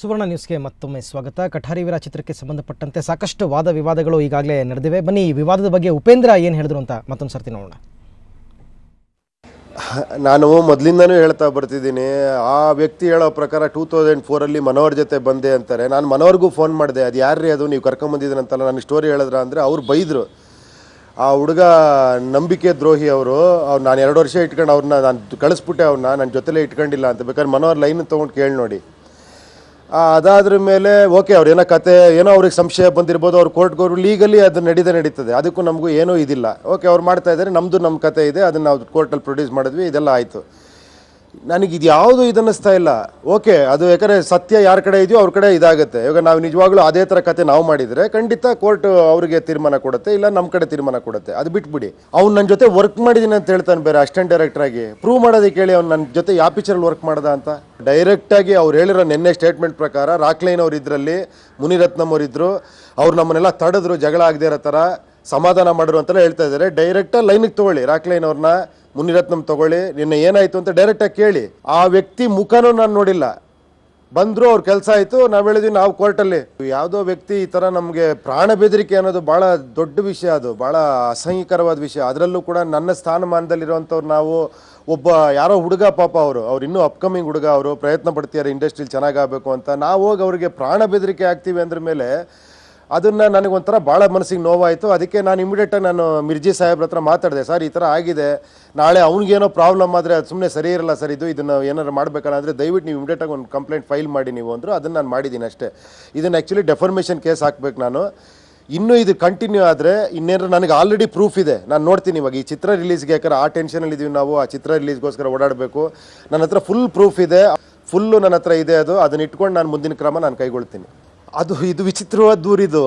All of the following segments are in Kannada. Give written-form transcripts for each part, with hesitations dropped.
ಸುವರ್ಣ ನ್ಯೂಸ್ಗೆ ಮತ್ತೊಮ್ಮೆ ಸ್ವಾಗತ. ಕಠಾರಿ ವೀರ ಚಿತ್ರಕ್ಕೆ ಸಂಬಂಧಪಟ್ಟಂತೆ ಸಾಕಷ್ಟು ವಾದ ವಿವಾದಗಳು ಈಗಾಗಲೇ ನಡೆದಿವೆ. ಬನ್ನಿ, ಈ ವಿವಾದದ ಬಗ್ಗೆ ಉಪೇಂದ್ರ ಏನು ಹೇಳಿದ್ರು ಅಂತ ಮತ್ತೊಂದು ಸರ್ತಿ ನೋಡೋಣ. ನಾನು ಮೊದಲಿಂದನೂ ಹೇಳ್ತಾ ಬರ್ತಿದ್ದೀನಿ, ಆ ವ್ಯಕ್ತಿ ಹೇಳೋ ಪ್ರಕಾರ 2004 ಮನೋಹರ್ ಜೊತೆ ಬಂದೆ ಅಂತಾರೆ. ನಾನು ಮನೋಹರ್ಗೂ ಫೋನ್ ಮಾಡಿದೆ, ಅದು ಯಾರ್ರೀ ಅದು ನೀವು ಕರ್ಕೊಂಬಂದಿದ್ದೀರಂತಲ್ಲ, ನನಗೆ ಸ್ಟೋರಿ ಹೇಳಿದ್ರ ಅಂದರೆ ಅವ್ರು ಬೈದರು. ಆ ಹುಡುಗ ನಂಬಿಕೆ ದ್ರೋಹಿ ಅವರು. ನಾನು 2 ವರ್ಷ ಇಟ್ಕೊಂಡು ಅವ್ರನ್ನ ನಾನು ಕಳಿಸ್ಬಿಟ್ಟೆ, ಅವ್ರನ್ನ ನನ್ನ ಜೊತೆಲೇ ಇಟ್ಕೊಂಡಿಲ್ಲ ಅಂತ. ಬೇಕಾದ್ರೆ ಮನೋಹರ್ ಲೈನ್ ತೊಗೊಂಡು ಕೇಳಿ ನೋಡಿ. ಅದಾದ್ರ ಮೇಲೆ ಓಕೆ, ಅವ್ರು ಏನೋ ಕತೆ ಏನೋ ಅವ್ರಿಗೆ ಸಂಶಯ ಬಂದಿರ್ಬೋದು, ಅವ್ರು ಕೋರ್ಟ್ಗೆ ಲೀಗಲಿ ಅದು ನಡೀತದೆ. ಅದಕ್ಕೂ ನಮಗೂ ಏನೂ ಇದಿಲ್ಲ. ಓಕೆ, ಅವ್ರು ಮಾಡ್ತಾ ಇದ್ದಾರೆ, ನಮ್ಮ ಕತೆ ಇದೆ, ಅದನ್ನು ನಾವು ಕೋರ್ಟಲ್ಲಿ ಪ್ರೊಡ್ಯೂಸ್ ಮಾಡಿದ್ವಿ, ಇದೆಲ್ಲ ಆಯಿತು. ನನಗಿದು ಯಾವುದು ಇದನ್ನಿಸ್ತಾ ಇಲ್ಲ. ಓಕೆ, ಅದು ಯಾಕಂದರೆ ಸತ್ಯ ಯಾರ ಕಡೆ ಇದೆಯೋ ಅವ್ರ ಕಡೆ ಇದಾಗುತ್ತೆ. ಇವಾಗ ನಾವು ನಿಜವಾಗ್ಲೂ ಅದೇ ಥರ ಕತೆ ನಾವು ಮಾಡಿದರೆ ಖಂಡಿತ ಕೋರ್ಟ್ ಅವ್ರಿಗೆ ತೀರ್ಮಾನ ಕೊಡುತ್ತೆ, ಇಲ್ಲ ನಮ್ಮ ಕಡೆ ತೀರ್ಮಾನ ಕೊಡುತ್ತೆ. ಅದು ಬಿಟ್ಬಿಡಿ. ಅವ್ನು ನನ್ನ ಜೊತೆ ವರ್ಕ್ ಮಾಡಿದ್ದೀನಿ ಅಂತ ಹೇಳ್ತಾನೆ, ಬೇರೆ ಅಸಿಸ್ಟೆಂಟ್ ಡೈರೆಕ್ಟ್ರಾಗಿ. ಪ್ರೂವ್ ಮಾಡೋದಕ್ಕೆ ಹೇಳಿ ಅವ್ನು ನನ್ನ ಜೊತೆ ಯಾವ ಪಿಕ್ಚರಲ್ಲಿ ವರ್ಕ್ ಮಾಡ್ದ ಅಂತ. ಡೈರೆಕ್ಟಾಗಿ ಅವ್ರು ಹೇಳಿರೋ ನಿನ್ನೆ ಸ್ಟೇಟ್ಮೆಂಟ್ ಪ್ರಕಾರ ರಾಕ್ಲೈನ್ ಅವ್ರು ಇದರಲ್ಲಿ, ಮುನಿರತ್ನಂ ಅವರಿದ್ದರು, ಅವ್ರು ನಮ್ಮನ್ನೆಲ್ಲ ತಡೆದ್ರು, ಜಗಳ ಆಗದೆ ಇರೋ ಥರ ಸಮಾಧಾನ ಮಾಡಿದ್ರು ಅಂತೆಲ್ಲ ಹೇಳ್ತಾ ಇದ್ದಾರೆ. ಡೈರೆಕ್ಟಾಗಿ ಲೈನಿಗೆ ತೊಗೊಳ್ಳಿ, ರಾಕ್ಲೈನ್ ಅವ್ರನ್ನ, ಮುನಿರತ್ನಂ ತಗೊಳ್ಳಿ, ನಿನ್ನೆ ಏನಾಯಿತು ಅಂತ ಡೈರೆಕ್ಟಾಗಿ ಕೇಳಿ. ಆ ವ್ಯಕ್ತಿ ಮುಖನೂ ನಾನು ನೋಡಿಲ್ಲ. ಬಂದರು, ಅವ್ರ ಕೆಲಸ ಆಯಿತು, ನಾವು ಹೇಳಿದ್ವಿ ನಾವು ಕೋರ್ಟಲ್ಲಿ. ಯಾವುದೋ ವ್ಯಕ್ತಿ ಈ ಥರ ನಮಗೆ ಪ್ರಾಣ ಬೆದರಿಕೆ ಅನ್ನೋದು ಭಾಳ ದೊಡ್ಡ ವಿಷಯ, ಅದು ಭಾಳ ಅಸಹ್ಯಕರವಾದ ವಿಷಯ. ಅದರಲ್ಲೂ ಕೂಡ ನನ್ನ ಸ್ಥಾನಮಾನದಲ್ಲಿರುವಂಥವ್ರು ನಾವು. ಒಬ್ಬ ಯಾರೋ ಹುಡುಗ, ಪಾಪ ಅವ್ರು ಇನ್ನೂ ಅಪ್ಕಮಿಂಗ್ ಹುಡುಗ, ಅವರು ಪ್ರಯತ್ನ ಪಡ್ತಿದ್ದಾರೆ ಇಂಡಸ್ಟ್ರಿಲಿ ಚೆನ್ನಾಗಾಗಬೇಕು ಅಂತ. ನಾವು ಹೋಗಿ ಅವ್ರಿಗೆ ಪ್ರಾಣ ಬೆದರಿಕೆ ಆಗ್ತೀವಿ ಅಂದ್ರ ಮೇಲೆ ಅದನ್ನು ನನಗೊಂಥರ ಭಾಳ ಮನಸ್ಸಿಗೆ ನೋವಾಯಿತು. ಅದಕ್ಕೆ ನಾನು ಇಮಿಡಿಯೇಟಾಗಿ ನಾನು ಮಿರ್ಜಿ ಸಾಹೇಬ್ರ ಹತ್ರ ಮಾತಾಡಿದೆ. ಸರ್, ಈ ಥರ ಆಗಿದೆ, ನಾಳೆ ಅವ್ನಿಗೇನೋ ಪ್ರಾಬ್ಲಮ್ ಆದರೆ ಅದು ಸುಮ್ಮನೆ ಸರಿ ಇರಲ್ಲ ಸರ್, ಇದನ್ನು ಏನಾರು ಮಾಡಬೇಕಲ್ಲ ಅಂದರೆ ದಯವಿಟ್ಟು ನೀವು ಇಮಿಡಿಯೇಟಾಗಿ ಒಂದು ಕಂಪ್ಲೇಂಟ್ ಫೈಲ್ ಮಾಡಿ ನೀವು ಅಂದರು. ಅದನ್ನು ನಾನು ಮಾಡಿದ್ದೀನಿ ಅಷ್ಟೇ. ಇದನ್ನು ಆ್ಯಕ್ಚುಲಿ ಡೆಫರ್ಮೇಷನ್ ಕೇಸ್ ಹಾಕ್ಬೇಕು ನಾನು. ಇನ್ನೂ ಇದು ಕಂಟಿನ್ಯೂ ಆದರೆ ಇನ್ನೇನಾರು ನನಗೆ ಆಲ್ರೆಡಿ ಪ್ರೂಫ್ ಇದೆ, ನಾನು ನೋಡ್ತೀನಿ. ಇವಾಗ ಈ ಚಿತ್ರ ರಿಲೀಸ್ಗೆ ಯಾಕಂದ್ರೆ ಆ ಟೆನ್ಷನಲ್ಲಿ ಇದ್ದೀವಿ ನಾವು, ಆ ಚಿತ್ರ ರಿಲೀಸ್ಗೋಸ್ಕರ ಓಡಾಡಬೇಕು. ನನ್ನ ಹತ್ರ ಫುಲ್ ಪ್ರೂಫ್ ಇದೆ, ಫುಲ್ಲು ನನ್ನ ಹತ್ರ ಇದೆ. ಅದನ್ನು ಇಟ್ಕೊಂಡು ನಾನು ಮುಂದಿನ ಕ್ರಮ ನಾನು ಕೈಗೊಳ್ತೀನಿ. ಇದು ವಿಚಿತ್ರವಾದ ದೂರಿದು.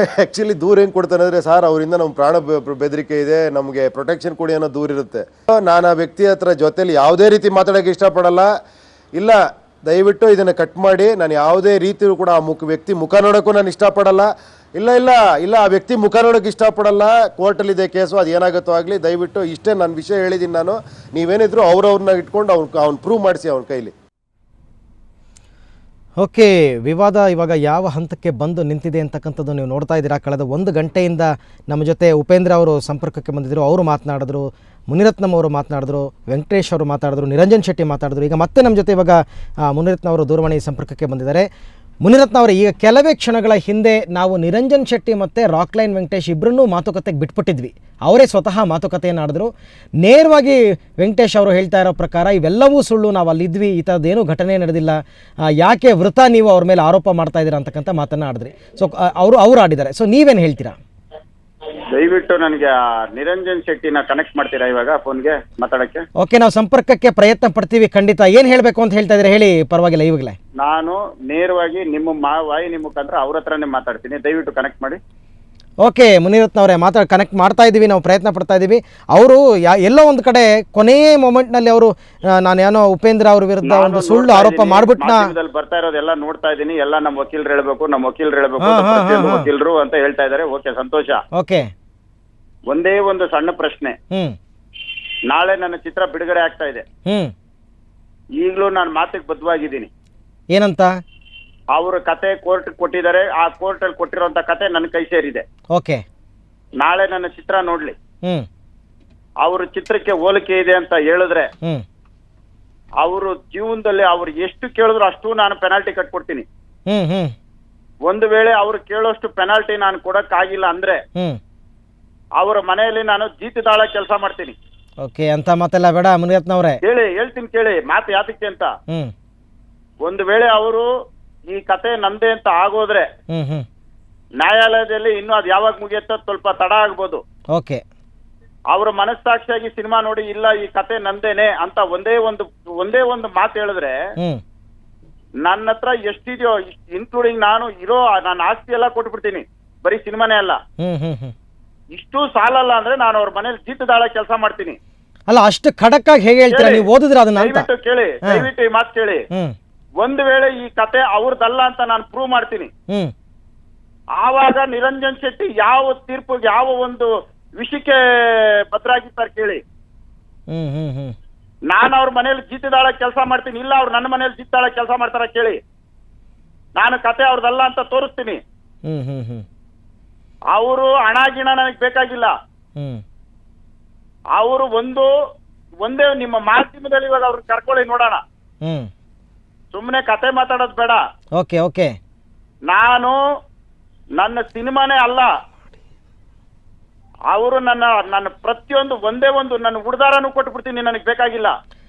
ಆ್ಯಕ್ಚುಲಿ ದೂರ ಹೆಂಗೆ ಕೊಡ್ತಾನೆ ಅಂದರೆ, ಸರ್ ಅವರಿಂದ ನಮ್ಮ ಪ್ರಾಣ ಬೆದರಿಕೆ ಇದೆ, ನಮಗೆ ಪ್ರೊಟೆಕ್ಷನ್ ಕೊಡಿ ಅನ್ನೋ ದೂರ ಇರುತ್ತೆ. ನಾನು ಆ ವ್ಯಕ್ತಿ ಹತ್ರ ಜೊತೆಲಿ ಯಾವುದೇ ರೀತಿ ಮಾತಾಡೋಕ್ಕೆ ಇಷ್ಟಪಡಲ್ಲ. ಇಲ್ಲ, ದಯವಿಟ್ಟು ಇದನ್ನು ಕಟ್ ಮಾಡಿ. ನಾನು ಯಾವುದೇ ರೀತಿಯೂ ಕೂಡ ಆ ವ್ಯಕ್ತಿ ಮುಖ ನೋಡೋಕ್ಕೂ ನಾನು ಇಷ್ಟಪಡಲ್ಲ. ಇಲ್ಲ ಆ ವ್ಯಕ್ತಿ ಮುಖ ನೋಡೋಕ್ಕೆ ಇಷ್ಟಪಡಲ್ಲ. ಕೋರ್ಟಲ್ಲಿದೆ ಕೇಸು, ಅದು ಏನಾಗುತ್ತೋ ಆಗಲಿ. ದಯವಿಟ್ಟು ಇಷ್ಟೇ ನನ್ನ ವಿಷಯ ಹೇಳಿದ್ದೀನಿ ನಾನು. ನೀವೇನಿದ್ರು ಅವ್ರನ್ನ ಇಟ್ಕೊಂಡು ಅವ್ನು ಪ್ರೂವ್ ಮಾಡಿಸಿ ಅವ್ನ ಕೈಲಿ. ಓಕೆ, ವಿವಾದ ಇವಾಗ ಯಾವ ಹಂತಕ್ಕೆ ಬಂದು ನಿಂತಿದೆ ಅಂತಕ್ಕಂಥದ್ದು ನೀವು ನೋಡ್ತಾ ಇದ್ದೀರಾ. ಕಳೆದ 1 ಗಂಟೆಯಿಂದ ನಮ್ಮ ಜೊತೆ ಉಪೇಂದ್ರ ಅವರು ಸಂಪರ್ಕಕ್ಕೆ ಬಂದಿದ್ದರು. ಅವರು ಮಾತನಾಡಿದ್ರು, ಮುನಿರತ್ನಂ ಅವರು ಮಾತನಾಡಿದ್ರು, ವೆಂಕಟೇಶ್ ಅವರು ಮಾತಾಡಿದ್ರು, ನಿರಂಜನ್ ಶೆಟ್ಟಿ ಮಾತಾಡಿದ್ರು. ಈಗ ಮತ್ತೆ ನಮ್ಮ ಜೊತೆ ಇವಾಗ ಮುನಿರತ್ನ ಅವರು ದೂರವಾಣಿ ಸಂಪರ್ಕಕ್ಕೆ ಬಂದಿದ್ದಾರೆ. ಮುನಿರತ್ನ ಅವರೇ, ಈಗ ಕೆಲವೇ ಕ್ಷಣಗಳ ಹಿಂದೆ ನಾವು ನಿರಂಜನ್ ಶೆಟ್ಟಿ ಮತ್ತು ರಾಕ್ಲೈನ್ ವೆಂಕಟೇಶ್ ಇಬ್ಬರನ್ನೂ ಮಾತುಕತೆಗೆ ಬಿಟ್ಬಿಟ್ಟಿದ್ವಿ. ಅವರೇ ಸ್ವತಃ ಮಾತುಕತೆಯನ್ನು ಆಡಿದ್ರು. ನೇರವಾಗಿ ವೆಂಕಟೇಶ್ ಅವರು ಹೇಳ್ತಾ ಇರೋ ಪ್ರಕಾರ ಇವೆಲ್ಲವೂ ಸುಳ್ಳು, ನಾವು ಅಲ್ಲಿದ್ವಿ, ಈ ಥರದ್ದೇನೂ ಘಟನೆ ನಡೆದಿಲ್ಲ, ಯಾಕೆ ವೃಥಾ ನೀವು ಅವ್ರ ಮೇಲೆ ಆರೋಪ ಮಾಡ್ತಾ ಇದ್ದೀರಾ ಅಂತಕ್ಕಂಥ ಮಾತನ್ನು ಆಡಿದ್ರಿ. ಸೊ ಅವರು ಆಡಿದ್ದಾರೆ. ಸೊ ನೀವೇನು ಹೇಳ್ತೀರಾ? ದಯವಿಟ್ಟು ನನಗೆ ನಿರಂಜನ್ ಶೆಟ್ಟಿನ ಕನೆಕ್ಟ್ ಮಾಡ್ತೀರಾ ಇವಾಗ ಫೋನ್ಗೆ ಮಾತಾಡಕ್ಕೆ? ಓಕೆ, ನಾವು ಸಂಪರ್ಕಕ್ಕೆ ಪ್ರಯತ್ನ ಪಡ್ತೀವಿ ಖಂಡಿತ. ಏನು ಹೇಳಬೇಕು ಅಂತ ಹೇಳ್ತಾ ಇದ್ರೆ ಹೇಳಿ, ಪರವಾಗಿಲ್ಲ. ಇವಾಗಲೇ ನಾನು ನೇರವಾಗಿ ನಿಮ್ಮ ವಾಹಿನಿ ಮುಖಾಂತರ ಅವ್ರ ಹತ್ರನೇ ಮಾತಾಡ್ತೀನಿ, ದಯವಿಟ್ಟು ಕನೆಕ್ಟ್ ಮಾಡಿ. ಓಕೆ, ಮುನಿರತ್ನ ಅವರೇ ಕನೆಕ್ಟ್ ಮಾಡ್ತಾ ಇದ್ದೀವಿ, ನಾವು ಪ್ರಯತ್ನ ಪಡ್ತಾ ಇದ್ದೀವಿ. ಅವರು ಎಲ್ಲೋ ಒಂದು ಕಡೆ ಕೊನೆಯ ಮೊಮೆಂಟ್ನಲ್ಲಿ ಅವರು ನಾನೇನೋ ಉಪೇಂದ್ರ ಅವ್ರ ವಿರುದ್ಧ ಒಂದು ಸುಳ್ಳು ಆರೋಪ ಮಾಡ್ಬಿಟ್ನ ಬರ್ತಾ ಇರೋದೆಲ್ಲ ನೋಡ್ತಾ ಇದ್ದೀನಿ. ಎಲ್ಲ ನಮ್ಮ ವಕೀಲರು ಹೇಳ್ಬೇಕು ವಕೀಲರು ಅಂತ ಹೇಳ್ತಾ ಇದ್ದಾರೆ. ಓಕೆ, ಸಂತೋಷ. ಓಕೆ, ಒಂದೇ ಒಂದು ಸಣ್ಣ ಪ್ರಶ್ನೆ. ನಾಳೆ ನನ್ನ ಚಿತ್ರ ಬಿಡುಗಡೆ ಆಗ್ತಾ ಇದೆ. ಈಗಲೂ ನಾನು ಮಾತಿಗೆ ಬದ್ಧವಾಗಿದ್ದೀನಿ. ಏನಂತ? ಅವ್ರ ಕತೆ ಕೋರ್ಟ್ ಕೊಟ್ಟಿದ್ದಾರೆ. ಆ ಕೋರ್ಟ್ ಅಲ್ಲಿ ಕೊಟ್ಟಿರುವಂತ ಕತೆ ನನ್ನ ಕೈ ಸೇರಿದೆ. ಓಕೆ, ನಾಳೆ ನನ್ನ ಚಿತ್ರ ನೋಡ್ಲಿ, ಅವ್ರ ಚಿತ್ರಕ್ಕೆ ಹೋಲಿಕೆ ಇದೆ ಅಂತ ಹೇಳಿದ್ರೆ ಅವರು ಜೀವನದಲ್ಲಿ ಅವ್ರು ಎಷ್ಟು ಕೇಳಿದ್ರು ಅಷ್ಟು ನಾನು ಪೆನಾಲ್ಟಿ ಕಟ್ಕೊಡ್ತೀನಿ. ಒಂದು ವೇಳೆ ಅವ್ರು ಕೇಳೋಷ್ಟು ಪೆನಾಲ್ಟಿ ನಾನು ಕೊಡಕ್ ಆಗಿಲ್ಲ ಅಂದ್ರೆ ಅವರ ಮನೆಯಲ್ಲಿ ನಾನು ಜೀತದಾಳ ಕೆಲಸ ಮಾಡ್ತೀನಿ. ಓಕೆ, ಅಂತ ಮಾತೆಲ್ಲ ಬೇಡ ಮುನಿರತ್ನ ಅವರೇ. ಹೇಳ್ತೀನಿ ಕೇಳಿ ಮಾತು ಯಾತಕ್ಕೆ ಅಂತ. ಒಂದು ವೇಳೆ ಅವರು ಈ ಕತೆ ನಂದೇ ಅಂತ ಆಗೋದ್ರೆ ನ್ಯಾಯಾಲಯದಲ್ಲಿ ಇನ್ನೂ ಅದು ಯಾವಾಗ ಮುಗಿಯುತ್ತೋ ಸ್ವಲ್ಪ ತಡ ಆಗ್ಬೋದು. ಓಕೆ, ಅವ್ರ ಮನಸ್ಸಾಕ್ಷಿಯಾಗಿ ಸಿನಿಮಾ ನೋಡಿ ಇಲ್ಲ ಈ ಕತೆ ನಂದೇನೆ ಅಂತ ಒಂದೇ ಒಂದು ಮಾತು ಹೇಳಿದ್ರೆ ನನ್ನ ಹತ್ರ ಎಷ್ಟಿದೆಯೋ ಇನ್ಕ್ಲೂಡಿಂಗ್ ನಾನು ಆಸ್ತಿ ಎಲ್ಲ ಕೊಟ್ಬಿಡ್ತೀನಿ, ಬರೀ ಸಿನಿಮಾನೇ ಅಲ್ಲ. ಇಷ್ಟು ಸಾಲಲ್ಲ ಅಂದ್ರೆ ನಾನು ಅವ್ರ ಮನೇಲಿ ಜೀತದಾಳ ಕೆಲಸ ಮಾಡ್ತೀನಿ. ಅಲ್ಲ, ಅಷ್ಟು ಖಡಕ್ ಆಗಿ ಹೇಗೆ ಹೇಳ್ತೀರಾ ನೀವು? ಓದಿದ್ರೆ ಅದನ್ನ ದಯವಿಟ್ಟು ಈ ಮಾತು ಕೇಳಿ. ಒಂದು ವೇಳೆ ಈ ಕತೆ ಅವ್ರದಲ್ಲ ಅಂತ ನಾನು ಪ್ರೂವ್ ಮಾಡ್ತೀನಿ, ಆವಾಗ ನಿರಂಜನ್ ಶೆಟ್ಟಿ ಯಾವ ತೀರ್ಪಿಗೆ ಯಾವ ಒಂದು ವಿಷಯಕ್ಕೆ ಭದ್ರಾಗಿರ್ತಾರೆ ಕೇಳಿ. ನಾನು ಅವ್ರ ಮನೇಲಿ ಜೀತದಾಳ ಕೆಲಸ ಮಾಡ್ತೀನಿ, ಇಲ್ಲ ಅವ್ರು ನನ್ನ ಮನೇಲಿ ಜೀತದಾಳ ಕೆಲಸ ಮಾಡ್ತಾರ ಕೇಳಿ. ನಾನು ಕತೆ ಅವ್ರದಲ್ಲ ಅಂತ ತೋರಿಸ್ತೀನಿ. ಹ್ಮ್ ಹ್ಮ್ ಹ್ಮ್ ಅವರು ಹಣ ಗಿಣ ನನಗೆ ಬೇಕಾಗಿಲ್ಲ. ಹ್ಮ್ ಅವರು ಒಂದೇ ನಿಮ್ಮ ಮಾಧ್ಯಮದಲ್ಲಿ ಇವಾಗ ಅವ್ರನ್ನ ಕರ್ಕೊಳ್ಳಿ ನೋಡೋಣ. ಹ್ಮ್ ಸುಮ್ಮನೆ ಕತೆ ಮಾತಾಡೋದು ಬೇಡ. Okay okay. ನನ್ನ ಸಿನಿಮಾನೇ ಅಲ್ಲ, ಅವರು ನನ್ನ ಪ್ರತಿಯೊಂದು ಒಂದೇ ಒಂದು ನನ್ನ ಉಡ್ದಾರನು ಕೊಟ್ಬಿಡ್ತೀನಿ, ನನಗೆ ಬೇಕಾಗಿಲ್ಲ.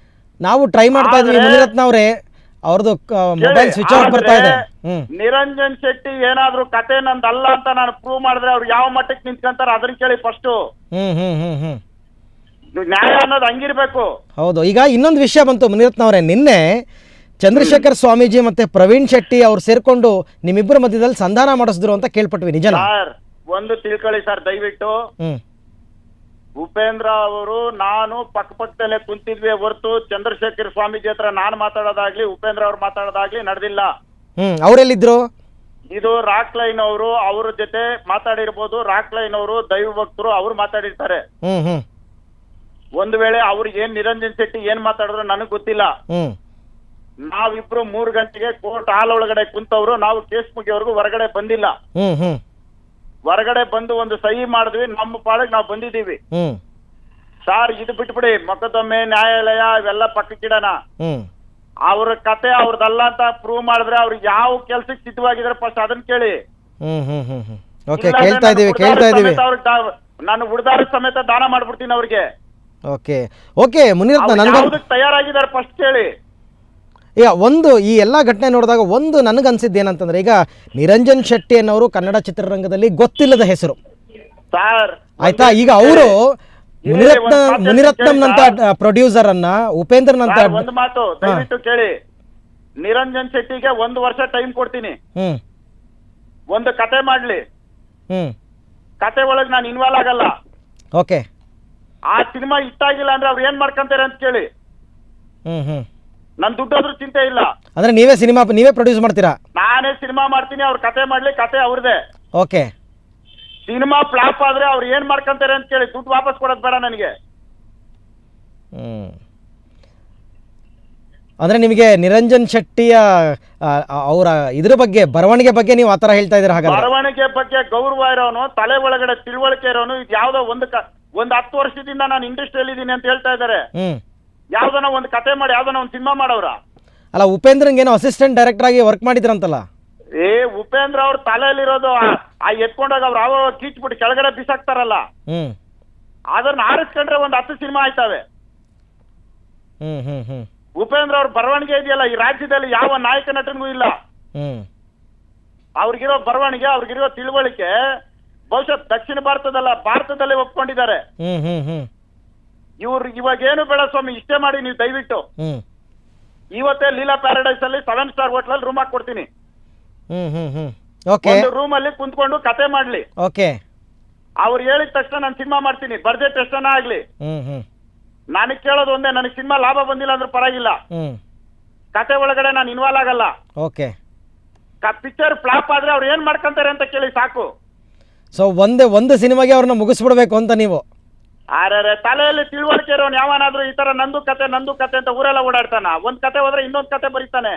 ನಾವು ಟ್ರೈ ಮಾಡ್ತಾ ಇದ್ವಿ ಮುನಿರತ್ನ ಅವರೇ, ಅವ್ರದ್ದು ಮೊಬೈಲ್ ಸ್ವಿಚ್ ಆಫ್ ಬರ್ತಾ ಇದೆ. ನಿರಂಜನ್ ಶೆಟ್ಟಿ ಏನಾದ್ರು ಕತೆ ನಂದಲ್ಲ ಅಂತ ನಾನು ಪ್ರೂವ್ ಮಾಡಿದ್ರೆ ಅವ್ರು ಯಾವ ಮಟ್ಟಕ್ಕೆ ನಿಂತ್ಕೊಂತಾರ ಅದನ್ನ ಕೇಳಿ ಫಸ್ಟ್. ಹ್ಮ್ ಹ್ಮ್ ಹ್ಮ್ ಹ್ಮ್ ನ್ಯಾಯ ಅನ್ನೋದು ಹಂಗಿರ್ಬೇಕು. ಹೌದು. ಈಗ ಇನ್ನೊಂದು ವಿಷಯ ಬಂತು ಮುನಿರತ್ನ ಅವರೇ, ನಿನ್ನೆ ಚಂದ್ರಶೇಖರ್ ಸ್ವಾಮೀಜಿ ಮತ್ತೆ ಪ್ರವೀಣ್ ಶೆಟ್ಟಿ ಅವ್ರು ಸೇರ್ಕೊಂಡು ನಿಮ್ಮಿಬ್ಬರ ಮಧ್ಯದಲ್ಲಿ ಸಂಧಾನ ಮಾಡಿಸಿದ್ರು ಅಂತ ಕೇಳ್ಪಟ್ವಿ, ನಿಜನಾ? ಸರ್ ಒಂದು ತಿಳ್ಕೊಳ್ಳಿ ಸರ್ ದಯವಿಟ್ಟು. ಉಪೇಂದ್ರ ಅವರು ನಾನು ಪಕ್ಕದಲ್ಲೇ ಕುಂತಿದ್ವಿ ಹೊರತು ಚಂದ್ರಶೇಖರ್ ಸ್ವಾಮೀಜಿ ಹತ್ರ ನಾನು ಮಾತಾಡೋದಾಗ್ಲಿ ಉಪೇಂದ್ರ ಅವ್ರು ಮಾತಾಡೋದಾಗ್ಲಿ ನಡೆದಿಲ್ಲ. ಅವರೆಲ್ಲಿದ್ರು? ಇದು ರಾಕ್ ಲೈನ್ ಅವರು ಅವ್ರ ಜೊತೆ ಮಾತಾಡಿರ್ಬೋದು. ರಾಕ್ ಲೈನ್ ಅವರು ದೈವ ಭಕ್ತರು, ಅವ್ರು ಮಾತಾಡಿರ್ತಾರೆ. ಒಂದು ವೇಳೆ ಅವ್ರಿಗೆ ಏನ್ ನಿರಂಜನ್ ಶೆಟ್ಟಿ ಏನ್ ಮಾತಾಡಿದ್ರು ನನಗ್ ಗೊತ್ತಿಲ್ಲ. ನಾವಿಬ್ರು 3 ಗಂಟೆಗೆ ಕೋರ್ಟ್ ಹಾಲ್ ಒಳಗಡೆ ಕುಂತವ್ರು, ನಾವು ಕೇಸ್ ಮುಗಿಯವರೆಗೂ ಹೊರಗಡೆ ಬಂದಿಲ್ಲ. ಹೊರಗಡೆ ಬಂದು ಒಂದು ಸಹಿ ಮಾಡಿದ್ವಿ, ನಮ್ಮ ಪಾಡಿಗೆ ನಾವು ಬಂದಿದ್ದೀವಿ. ಸಾರ್ ಇದು ಬಿಟ್ಬಿಡಿ, ಮೊಕದ್ದಮೆ ನ್ಯಾಯಾಲಯ ಇವೆಲ್ಲ ಪಕ್ಕಕ್ಕಿಡೋಣ. ಅವ್ರ ಕತೆ ಅವ್ರದಲ್ಲ ಅಂತ ಪ್ರೂವ್ ಮಾಡಿದ್ರೆ ಅವ್ರಿಗೆ ಯಾವ ಕೆಲ್ಸಕ್ಕೆ ಸಿದ್ಧವಾಗಿದ್ರೆ ಫಸ್ಟ್ ಅದನ್ನ ಕೇಳಿ. ನಾನು ಉಡ್ದಾರ ಸಮೇತ ದಾನ ಮಾಡ್ಬಿಡ್ತೀನಿ ಅವ್ರಿಗೆ. ಓಕೆ ಮುನಿರತ್ನ ತಯಾರಾಗಿದ್ದಾರೆ ಫಸ್ಟ್ ಕೇಳಿ. ಈಗ ಈ ಎಲ್ಲ ಘಟನೆ ನೋಡಿದಾಗ ಒಂದು ನನಗನ್ಸಿದ್ದು ಏನಂತಂದ್ರೆ, ಈಗ ನಿರಂಜನ್ ಶೆಟ್ಟಿ ಅನ್ನೋರು ಕನ್ನಡ ಚಿತ್ರರಂಗದಲ್ಲಿ ಗೊತ್ತಿಲ್ಲದ ಹೆಸರು, ಆಯ್ತಾ? ಈಗ ಅವರು ಮುನಿರತ್ನಂತ ಪ್ರೊಡ್ಯೂಸರ್ ಅನ್ನ, ಉಪೇಂದ್ರನಂತ ಒಂದು ಮಾತು ದಯವಿಟ್ಟು ಕೇಳಿ. ನಿರಂಜನ್ ಶೆಟ್ಟಿಗೆ 1 ವರ್ಷ ಟೈಮ್ ಕೊಡ್ತೀನಿ, ಒಂದು ಕತೆ ಮಾಡ್ಲಿ. ಕತೆ ಒಳಗೆ ನಾನು ಇನ್ವಾಲ್ವ್ ಆಗಲ್ಲ. ಓಕೆ. ಆ ಸಿನಿಮಾ ಇಷ್ಟಾಗಿಲ್ಲ ಅಂದ್ರೆ ಅವ್ರು ಏನ್ ಮಾಡ್ಕೊಂತಾರೆ ಅಂತ ಕೇಳಿ. ನನ್ ದುಡ್ಡಾದ್ರೂ ಚಿಂತೆ ಇಲ್ಲ. ಅಂದ್ರೆ ನೀವೇ ಪ್ರೊಡ್ಯೂಸ್ ಮಾಡ್ತೀರಾ? ನಾನೇ ಸಿನಿಮಾ ಮಾಡ್ತೀನಿ, ಅವ್ರ ಕತೆ ಮಾಡ್ಲಿ, ಕತೆ ಅವ್ರದೇ. ಓಕೆ. ಸಿನಿಮಾ ಫ್ಲಾಪ್ ಆದ್ರೆ ಅವ್ರು ಏನ್ ಮಾಡ್ಕೊಂತಾರೆ ಅಂತ ಕೇಳಿ, ದುಡ್ಡು ವಾಪಸ್ ಕೊಡೋದು ಬೇಡ ನನಗೆ. ಅಂದ್ರೆ ನಿಮಗೆ ನಿರಂಜನ್ ಶೆಟ್ಟಿಯ ಅವರ ಇದ್ರ ಬಗ್ಗೆ, ಬರವಣಿಗೆ ಬಗ್ಗೆ ನೀವು ಆತರ ಹೇಳ್ತಾ ಇದ್ದೀರಾ? ಹಾಗಾದ್ರೆ ಬರವಣಿಗೆ ಬಗ್ಗೆ ಗೌರವ ಇರೋನು, ತಲೆ ಒಳಗಡೆ ತಿಳುವಳಿಕೆ ಇರೋನು, ಇದು ಯಾವ್ದೋ ಒಂದು 10 ವರ್ಷದಿಂದ ನಾನು ಇಂಡಸ್ಟ್ರಿಯಲ್ಲಿ ಇದೀನಿ ಅಂತ ಹೇಳ್ತಾ ಇದಾರೆ. ಯಾವ್ದನ ಒಂದು ಕತೆ ಮಾಡಿ ಯಾವ್ದನ ಒಂದು ಸಿನಿಮಾ ಮಾಡವ್ರ? ಅಲ್ಲ, ಉಪೇಂದ್ರಂಗೆ ಏನೋ ಅಸಿಸ್ಟೆಂಟ್ ಡೈರೆಕ್ಟರ್ ಆಗಿ ವರ್ಕ್ ಮಾಡಿದ್ರಂತಲ್ಲ? ಉಪೇಂದ್ರ ಅವ್ರ ತಲೆಯಲ್ಲಿರೋದು ಎತ್ಕೊಂಡಾಗ ಅವ್ರು ಯಾವ ಕೀಚ್ಬಿಟ್ಟು ಕೆಳಗಡೆ ಬಿಸಾಕ್ತಾರಲ್ಲ, ಅದನ್ನ ಆರಿಸ್ಕೊಂಡ್ರೆ ಒಂದು 10 ಸಿನಿಮಾ ಆಯ್ತವೆ. ಉಪೇಂದ್ರ ಅವ್ರ ಬರವಣಿಗೆ ಇದೆಯಲ್ಲ, ಈ ರಾಜ್ಯದಲ್ಲಿ ಯಾವ ನಾಯಕ ನಟನಿಗೂ ಇಲ್ಲ. ಅವ್ರಿಗಿರೋ ಬರವಣಿಗೆ, ಅವ್ರಿಗಿರೋ ತಿಳುವಳಿಕೆ ಬಹುಶಃ ದಕ್ಷಿಣ ಭಾರತದಲ್ಲೇ ಒಪ್ಕೊಂಡಿದ್ದಾರೆ. ಇವ್ರು ಇವಾಗ ಏನು ಬೇಡ ಸ್ವಾಮಿ, ಇಷ್ಟೇ ಮಾಡಿ ನೀವು ದಯವಿಟ್ಟು. ಇವತ್ತೇ ಲೀಲಾ ಪ್ಯಾರಡೈಸ್ ಅಲ್ಲಿ 7 ಸ್ಟಾರ್ ಹೋಟೆಲ್ ಅಲ್ಲಿ ರೂಮ್ ಹಾಕೊಡ್ತೀನಿ. ರೂಮ್ ಅಲ್ಲಿ ಕುಂತ್ಕೊಂಡು ಕತೆ ಮಾಡ್ಲಿ. ಅವ್ರು ಹೇಳಿದ ತಕ್ಷಣ ನಾನು ಸಿನಿಮಾ ಮಾಡ್ತೀನಿ, ಬಡ್ಜೆಟ್ ಎಷ್ಟನ ಆಗ್ಲಿ. ನನಗ್ ಕೇಳೋದು ಒಂದೇ, ನನಗೆ ಸಿನಿಮಾ ಲಾಭ ಬಂದಿಲ್ಲ ಅಂದ್ರೆ ಪರವಾಗಿಲ್ಲ, ಕತೆ ಒಳಗಡೆ ನಾನು ಇನ್ವಾಲ್ವ್ ಆಗಲ್ಲ. ಪಿಕ್ಚರ್ ಫ್ಲಾಪ್ ಆದ್ರೆ ಅವ್ರು ಏನ್ ಮಾಡ್ಕೊಂತಾರೆ ಅಂತ ಕೇಳಿ ಸಾಕು. ಸೊ ಒಂದು ಸಿನಿಮಾಗೆ ಅವ್ರನ್ನ ಮುಗಿಸ್ಬಿಡ್ಬೇಕು ಅಂತ ನೀವು? ಅರೆ, ತಲೆಯಲ್ಲಿ ತಿಳುವಳಿಕೆ ಇರೋನು ಯಾವನಾದ್ರೂ ಈ ತರ ನಂದು ಕತೆ ಅಂತ ಊರೆಲ್ಲ ಓಡಾಡ್ತಾನ. ಒಂದ್ ಕತೆ ಹೋದ್ರೆ ಇನ್ನೊಂದ್ ಕತೆ ಬರೀತಾನೆ.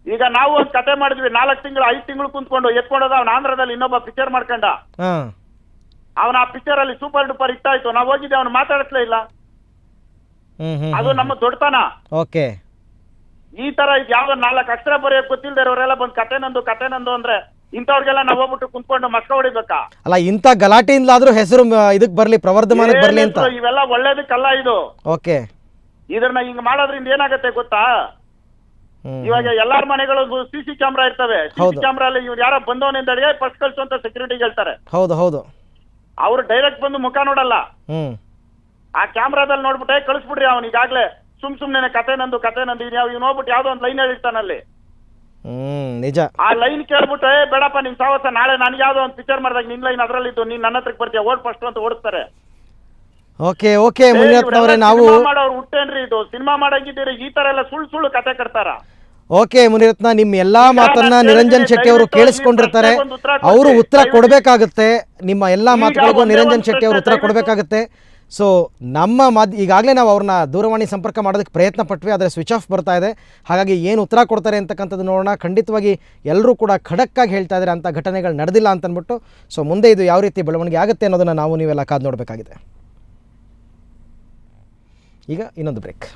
ಈಗ ನಾವು ಒಂದ್ ಕತೆ ಮಾಡಿದ್ವಿ, 4 ತಿಂಗಳು 5 ತಿಂಗಳು ಕುಂತ್ಕೊಂಡು ಎತ್ಕೊಂಡೋದ. ಅವ್ನ ಆಂಧ್ರದಲ್ಲಿ ಇನ್ನೊಬ್ಬ ಪಿಕ್ಚರ್ ಮಾಡ್ಕೊಂಡ. ಅವನ ಆ ಪಿಕ್ಚರ್ ಅಲ್ಲಿ ಸೂಪರ್ ಡೂಪರ್ ಹಿಟ್ ಆಯ್ತು. ನಾವ್ ಹೋಗಿದ್ದೆ, ಅವ್ನು ಮಾತಾಡಿಸ್ಲೇ ಇಲ್ಲ. ಅದು ನಮ್ಮ ದೊಡ್ಡತನ. ಈ ತರ ಯಾವ್ದೋ 4 ಅಕ್ಷರ ಬರೆಯೋಕ್ ಗೊತ್ತಿಲ್ದೇ ಇರೋರೆಲ್ಲ ಬಂದ್ ಕತೆ ನಂದು ಅಂದ್ರೆ ಇಂಥವ್ರಿಗೆಲ್ಲ ನಾವು ಹೋಗ್ಬಿಟ್ಟು ಕುಂತ್ಕೊಂಡು ಮಸ್ಕ ಹೊಡಿಬೇಕಾ? ಅಲ್ಲ, ಇಂಥ ಗಲಾಟೆಯಿಂದಾದ್ರೂ ಹೆಸರು ಇದಕ್ ಬರ್ಲಿ, ಪ್ರವರ್ಧಮಾನಕ್ಕೆ ಬರ್ಲಿ ಅಂತ. ಇವೆಲ್ಲ ಒಳ್ಳೇದಕ್ಕಲ್ಲ ಇದು. ಇದನ್ನ ಹಿಂಗ್ ಮಾಡೋದ್ರಿಂದ ಏನಾಗತ್ತೆ ಗೊತ್ತಾ? ಇವಾಗ ಎಲ್ಲಾರ ಮನೆಗಳು CC ಕ್ಯಾಮ್ರಾ ಇರ್ತವೆ. CC ಕ್ಯಾಮ್ರಾ ಅಲ್ಲಿ ಇವ್ರು ಯಾರೋ ಬಂದವನಿಂದ ಫಸ್ಟ್ ಕಳ್ಸು ಅಂತ ಸೆಕ್ಯೂರಿಟಿಗೆ ಹೇಳ್ತಾರೆ. ಹೌದು. ಅವ್ರು ಡೈರೆಕ್ಟ್ ಬಂದು ಮುಖ ನೋಡಲ್ಲ. ಆ ಕ್ಯಾಮ್ರಾದಲ್ಲಿ ನೋಡ್ಬಿಟ್ಟೆ ಕಳಿಸ್ಬಿಡ್ರಿ ಅವ್ನು. ಈಗಾಗ್ಲೇ ಸುಮ್ನೆ ಕತೆ ನಂದು ಇವ್ ನೋಡ್ಬಿಟ್ಟು ಯಾವ್ದೋ ಒಂದು ಲೈನ್ ಹೇಳಿರ್ತಾನಲ್ಲಿ. ನಿಜ. ಆ ಲೈನ್ ಕೇಳ್ಬಿಟ್ಟೆ, ಬೇಡಪ್ಪ ನಿನ್ ಸಾವಸ, ನಾಳೆ ನನ್ಗೆ ಯಾವ್ದೋ ಒಂದು ಪಿಕ್ಚರ್ ಮಾಡಿದಾಗ ನಿನ್ ಲೈನ್ ಅದ್ರಲ್ಲಿದ್ದು ನೀನ್ ನನ್ನ ಹತ್ರಕ್ಕೆ ಬರ್ತೀಯ, ಓಡ್ ಫಸ್ಟ್ ಅಂತ ಓಡಿಸ್ತಾರೆ. ನಾವು ಹುಟ್ಟೇನ್ರಿ ಇದು, ಸಿನಿಮಾ ಮಾಡಂಗಿದ್ದೀರಿ, ಈ ತರ ಎಲ್ಲ ಸುಳ್ಳು ಕತೆ ಕಟ್ತಾರ. ಮುನಿರತ್ನ, ನಿಮ್ಮ ಎಲ್ಲಾ ಮಾತನ್ನ ನಿರಂಜನ್ ಶೆಟ್ಟಿ ಅವರು ಕೇಳಿಸ್ಕೊಂಡಿರ್ತಾರೆ. ಅವರು ಉತ್ತರ ಕೊಡ್ಬೇಕಾಗುತ್ತೆ. ನಿಮ್ಮ ಎಲ್ಲಾ ಮಾತುಗಳಿಗೂ ನಿರಂಜನ್ ಶೆಟ್ಟಿ ಅವರು ಉತ್ತರ ಕೊಡ್ಬೇಕಾಗುತ್ತೆ. ಸೊ ನಮ್ಮ ಈಗಾಗಲೇ ನಾವು ಅವ್ರನ್ನ ದೂರವಾಣಿ ಸಂಪರ್ಕ ಮಾಡೋದಕ್ಕೆ ಪ್ರಯತ್ನ ಪಟ್ವಿ, ಆದರೆ ಸ್ವಿಚ್ ಆಫ್ ಬರ್ತಾ ಇದೆ. ಹಾಗಾಗಿ ಏನು ಉತ್ತರ ಕೊಡ್ತಾರೆ ಅಂತಕ್ಕಂಥದ್ದು ನೋಡೋಣ. ಖಂಡಿತವಾಗಿ ಎಲ್ಲರೂ ಕೂಡ ಖಡಕ್ಕಾಗಿ ಹೇಳ್ತಾ ಇದ್ದಾರೆ ಅಂಥ ಘಟನೆಗಳು ನಡೆದಿಲ್ಲ ಅಂತಂದ್ಬಿಟ್ಟು. ಸೊ ಮುಂದೆ ಇದು ಯಾವ ರೀತಿ ಬೆಳವಣಿಗೆ ಆಗುತ್ತೆ ಅನ್ನೋದನ್ನು ನಾವು ನೀವೆಲ್ಲ ಕಾದು ನೋಡಬೇಕಾಗಿದೆ. ಈಗ ಇನ್ನೊಂದು ಬ್ರೇಕ್.